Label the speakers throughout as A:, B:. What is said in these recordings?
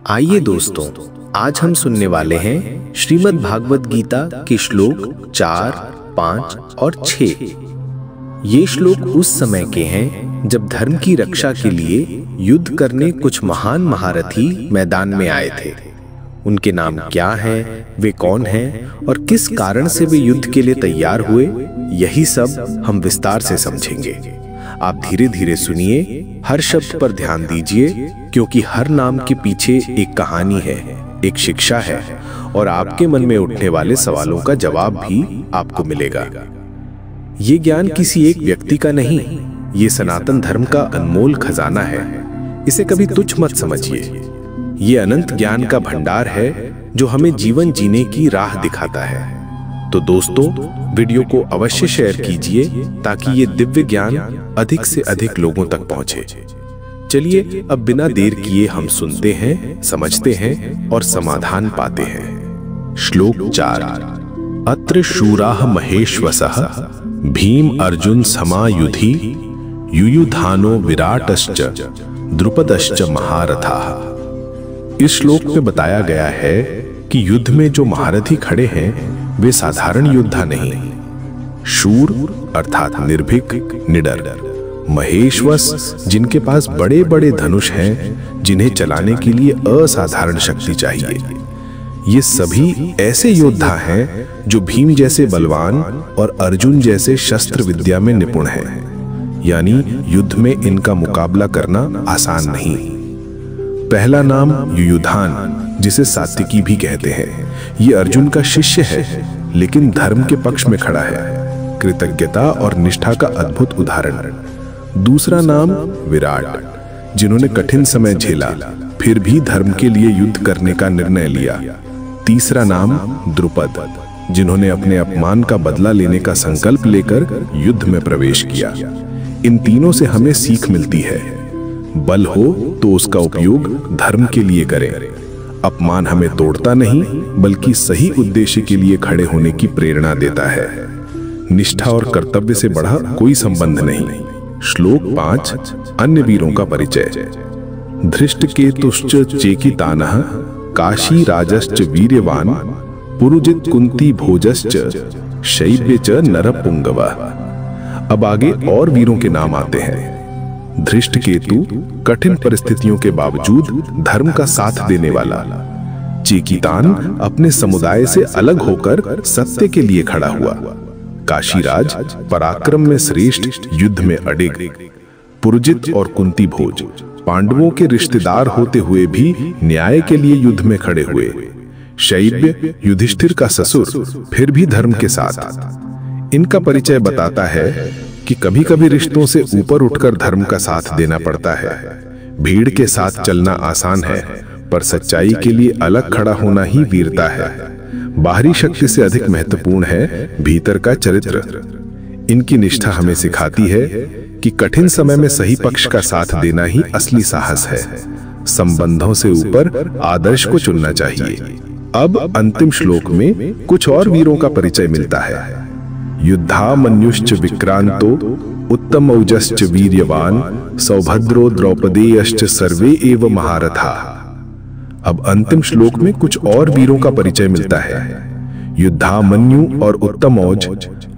A: आइए दोस्तों, आज हम सुनने वाले हैं श्रीमद् भागवत गीता के श्लोक 4, 5 और 6। ये श्लोक उस समय के हैं जब धर्म की रक्षा के लिए युद्ध करने कुछ महान महारथी मैदान में आए थे। उनके नाम क्या हैं, वे कौन हैं और किस कारण से वे युद्ध के लिए तैयार हुए, यही सब हम विस्तार से समझेंगे। आप धीरे धीरे सुनिए, हर शब्द पर ध्यान दीजिए, क्योंकि हर नाम के पीछे एक कहानी है, एक शिक्षा है और आपके मन में उठने वाले सवालों का जवाब भी आपको मिलेगा। ये ज्ञान किसी एक व्यक्ति का नहीं, ये सनातन धर्म का अनमोल खजाना है। इसे कभी तुच्छ मत समझिए। ये अनंत ज्ञान का भंडार है जो हमें जीवन जीने की राह दिखाता है। तो दोस्तों, वीडियो को अवश्य शेयर कीजिए ताकि ये दिव्य ज्ञान अधिक से अधिक लोगों तक पहुंचे। चलिए अब बिना देर किए हम सुनते हैं, समझते हैं और समाधान पाते हैं। श्लोक 4। अत्र शूराः महेश्वसः भीम अर्जुन समायुधि युयुधानो विराटश्च द्रुपदश्च महारथाः। इस श्लोक में बताया गया है कि युद्ध में जो महारथी खड़े हैं वे साधारण योद्धा नहीं। शूर अर्थात निर्भीक, निडर, महेश्वस जिनके पास बड़े बड़े धनुष हैं, जिन्हें चलाने के लिए असाधारण शक्ति चाहिए। ये सभी ऐसे योद्धा हैं जो भीम जैसे बलवान और अर्जुन जैसे शस्त्र विद्या में निपुण हैं, यानी युद्ध में इनका मुकाबला करना आसान नहीं। पहला नाम युयुधान, जिसे सात्विकी भी कहते हैं। ये अर्जुन का शिष्य है, लेकिन धर्म के पक्ष में खड़ा है, कृतज्ञता और निष्ठा का अद्भुत उदाहरण। दूसरा नाम विराट, जिन्होंने कठिन समय झेला फिर भी धर्म के लिए युद्ध करने का निर्णय लिया। तीसरा नाम द्रुपद, जिन्होंने अपने अपमान का बदला लेने का संकल्प लेकर युद्ध में प्रवेश किया। इन तीनों से हमें सीख मिलती है, बल हो तो उसका उपयोग धर्म के लिए करें। अपमान हमें तोड़ता नहीं, बल्कि सही उद्देश्य के लिए खड़े होने की प्रेरणा देता है। निष्ठा और कर्तव्य से बढ़ा कोई संबंध नहीं। श्लोक 5। अन्य वीरों का परिचय। धृष्टकेतुश्च चेकितानः काशी राजश्च वीर्यवान पुरुजित कुंती भोजश्च शैब्य च नरपुंगवः। अब आगे और वीरों के नाम आते हैं। धृष्टकेतु कठिन परिस्थितियों के बावजूद धर्म का साथ देने वाला। चेकितान अपने समुदाय से अलग होकर सत्य के लिए खड़ा हुआ। काशीराज पराक्रम में श्रेष्ठ, युद्ध में अडिग। पुरुजित और कुंती भोज पांडवों के रिश्तेदार होते हुए भी न्याय के लिए युद्ध में खड़े हुए। शैब्य युधिष्ठिर का ससुर, फिर भी धर्म के साथ। इनका परिचय बताता है कि कभी कभी रिश्तों से ऊपर उठकर धर्म का साथ देना पड़ता है। भीड़ के साथ चलना आसान है, पर सच्चाई के लिए अलग खड़ा होना ही वीरता है। बाहरी शक्ति से अधिक महत्वपूर्ण है भीतर का चरित्र। इनकी निष्ठा हमें सिखाती है कि कठिन समय में सही पक्ष का साथ देना ही असली साहस है। संबंधों से ऊपर आदर्श को चुनना चाहिए। अब अंतिम श्लोक में कुछ और वीरों का परिचय मिलता है। युद्धामन्युश्च विक्रांतो उत्तमौजश्च वीर्यवान सौभद्रो द्रौपदेयश्च सर्वे एव महारथा। अब अंतिम श्लोक में कुछ और वीरों का परिचय मिलता है। युद्धामन्यु और उत्तमौज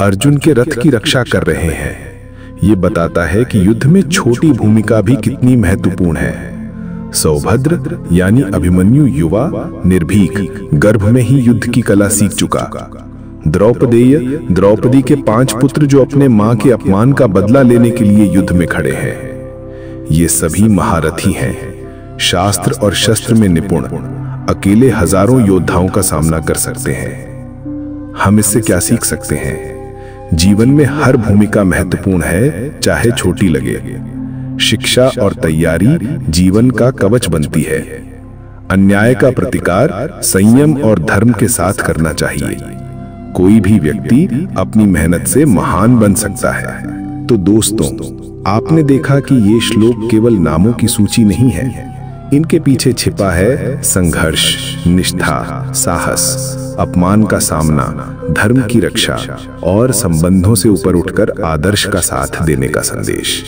A: अर्जुन के रथ की रक्षा कर रहे हैं। ये बताता है कि युद्ध में छोटी भूमिका भी कितनी महत्वपूर्ण है। सौभद्र यानी अभिमन्यु युवा, निर्भीक, गर्भ में ही युद्ध की कला सीख चुका। द्रौपदेय द्रौपदी के 5 पुत्र जो अपने मां के अपमान का बदला लेने के लिए युद्ध में खड़े हैं। ये सभी महारथी हैं, शास्त्र और शस्त्र में निपुण, अकेले हजारों योद्धाओं का सामना कर सकते हैं। हम इससे क्या सीख सकते हैं? जीवन में हर भूमिका महत्वपूर्ण है, चाहे छोटी लगे। शिक्षा और तैयारी जीवन का कवच बनती है। अन्याय का प्रतिकार संयम और धर्म के साथ करना चाहिए। कोई भी व्यक्ति अपनी मेहनत से महान बन सकता है। तो दोस्तों, आपने देखा कि ये श्लोक केवल नामों की सूची नहीं है। इनके पीछे छिपा है संघर्ष, निष्ठा, साहस, अपमान का सामना, धर्म की रक्षा और संबंधों से ऊपर उठकर आदर्श का साथ देने का संदेश।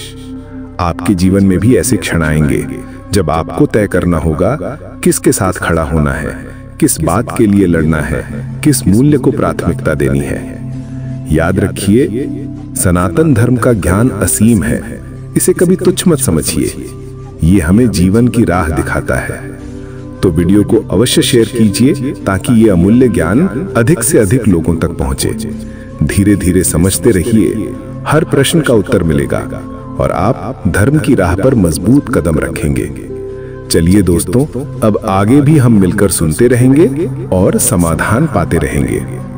A: आपके जीवन में भी ऐसे क्षण आएंगे
B: जब आपको तय करना होगा किसके साथ खड़ा होना है, किस बात के लिए लड़ना है, किस मूल्य को प्राथमिकता देनी है। याद रखिए, सनातन धर्म का ज्ञान असीम है, इसे कभी तुच्छ मत समझिए। ये हमें जीवन की राह दिखाता है। तो वीडियो को अवश्य शेयर कीजिए ताकि ये अमूल्य ज्ञान अधिक से अधिक लोगों तक पहुंचे। धीरे धीरे समझते रहिए, हर प्रश्न का उत्तर मिलेगा और आप धर्म की राह पर मजबूत कदम रखेंगे। चलिए दोस्तों, अब आगे भी हम मिलकर सुनते रहेंगे और समाधान पाते रहेंगे।